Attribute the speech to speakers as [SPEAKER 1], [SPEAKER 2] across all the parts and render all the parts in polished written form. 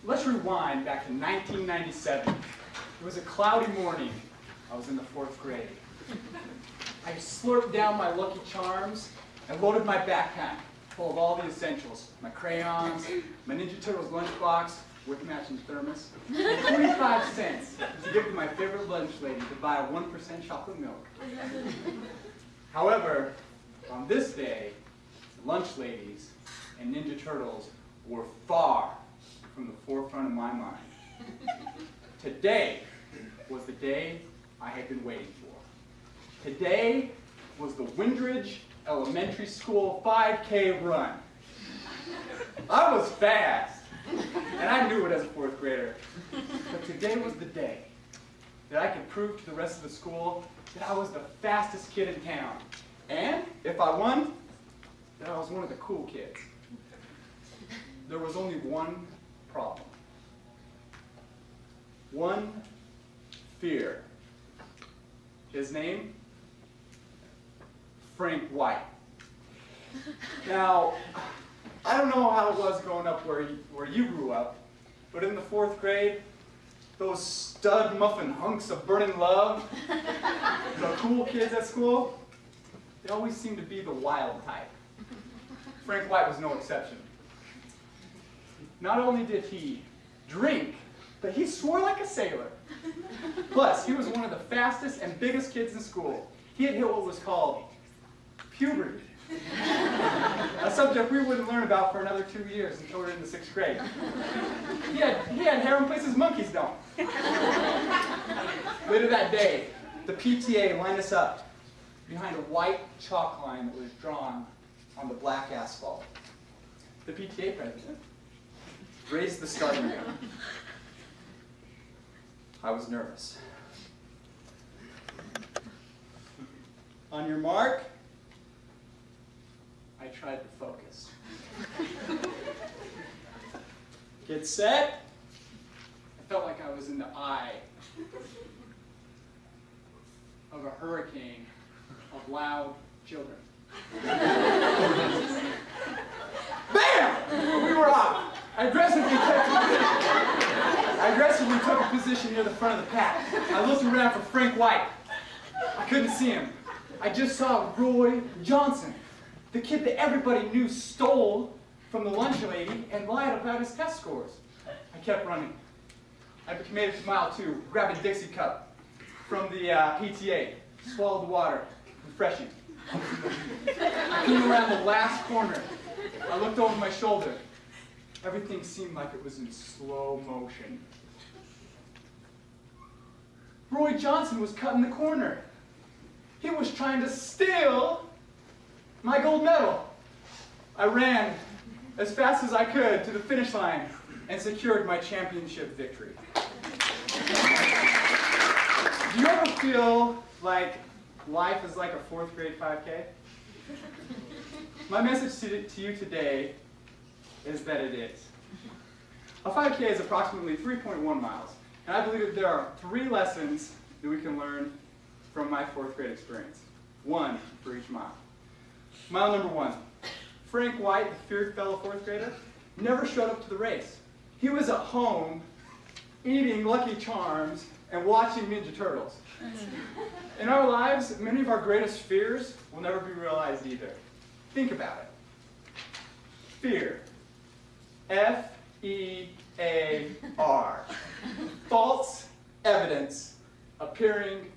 [SPEAKER 1] Let's rewind back to 1997. It was a cloudy morning. I was in the 4th grade. I slurped down my Lucky Charms and loaded my backpack full of all the essentials. My crayons, my Ninja Turtles lunchbox with matching thermos, and 25 cents to give to my favorite lunch lady to buy a 1% chocolate milk. However, on this day, lunch ladies and Ninja Turtles were far from the forefront of my mind. Today was the day I had been waiting for. Today was the Windridge Elementary School 5K run. I was fast, and I knew it as a 4th grader. But today was the day that I could prove to the rest of the school that I was the fastest kid in town. And if I won, that I was one of the cool kids. There was only one problem. One fear. His name? Frank White. Now, I don't know how it was growing up where you grew up, but in the 4th grade, those stud muffin hunks of burning love, the cool kids at school, they always seemed to be the wild type. Frank White was no exception. Not only did he drink, but he swore like a sailor. Plus, he was one of the fastest and biggest kids in school. He had hit what was called puberty, a subject we wouldn't learn about for another 2 years until we were in the 6th grade. He had hair in places monkeys don't. Later that day, the PTA lined us up behind a white chalk line that was drawn on the black asphalt. The PTA president raised the starting gun. I was nervous. On your mark, I tried to focus. Get set. I felt like I was in the eye of a hurricane of loud children. Bam! We were off. I aggressively took a position near the front of the pack. I looked around for Frank White. I couldn't see him. I just saw Roy Johnson, the kid that everybody knew stole from the lunch lady and lied about his test scores. I kept running. I made it to mile 2, grabbed a Dixie cup from the PTA, swallowed the water, refreshing. I came around the last corner. I looked over my shoulder. Everything seemed like it was in slow motion. Roy Johnson was cutting the corner. He was trying to steal my gold medal. I ran as fast as I could to the finish line and secured my championship victory. Do you ever feel like life is like a 4th grade 5K? My message to you today is that it is. A 5K is approximately 3.1 miles, and I believe that there are 3 lessons that we can learn from my 4th grade experience. 1 for each mile. Mile number 1. Frank White, the feared fellow 4th grader, never showed up to the race. He was at home eating Lucky Charms and watching Ninja Turtles. In our lives, many of our greatest fears will never be realized either. Think about it. Fear. F-E-A-R. False evidence appearing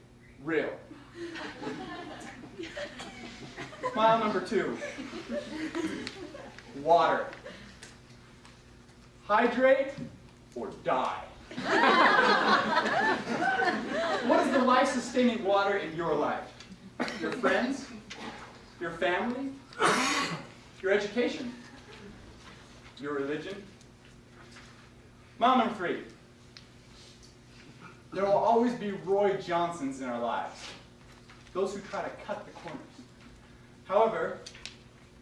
[SPEAKER 1] real. Mile number 2. Water. Hydrate or die. What is the life-sustaining water in your life? Your friends? Your family? Your education? Your religion? Mile number 3. There will always be Roy Johnsons in our lives. Those who try to cut the corners. However,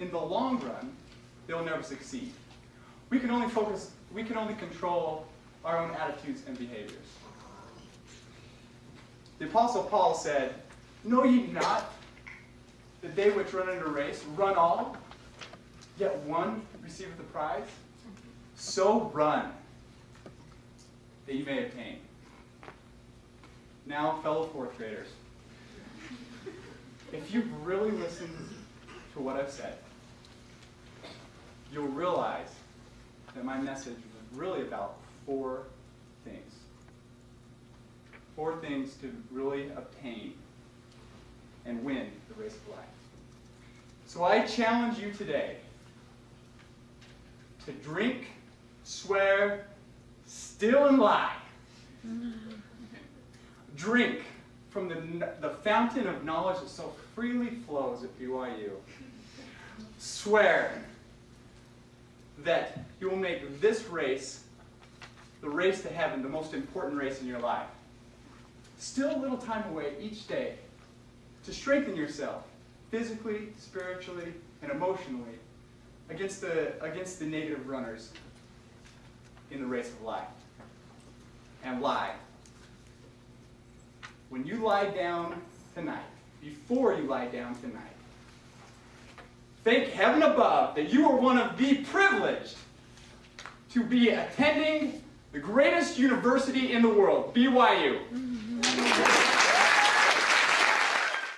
[SPEAKER 1] in the long run, they will never succeed. We can only control our own attitudes and behaviors. The Apostle Paul said, "Know ye not that they which run in a race run all, yet one receiveth the prize? So run, that you may obtain. Now, fellow fourth graders, if you've really listened to what I've said, you'll realize that my message was really about 4 things. 4 things to really obtain and win the race of life. So I challenge you today to drink, swear, steal, and lie. Drink from the fountain of knowledge that so freely flows at BYU. Swear that you will make this race, the race to heaven, the most important race in your life. Still a little time away each day to strengthen yourself physically, spiritually, and emotionally against the negative runners in the race of life. And lie. When you lie down tonight, before you lie down tonight, thank heaven above that you are one of the privileged to be attending the greatest university in the world, BYU.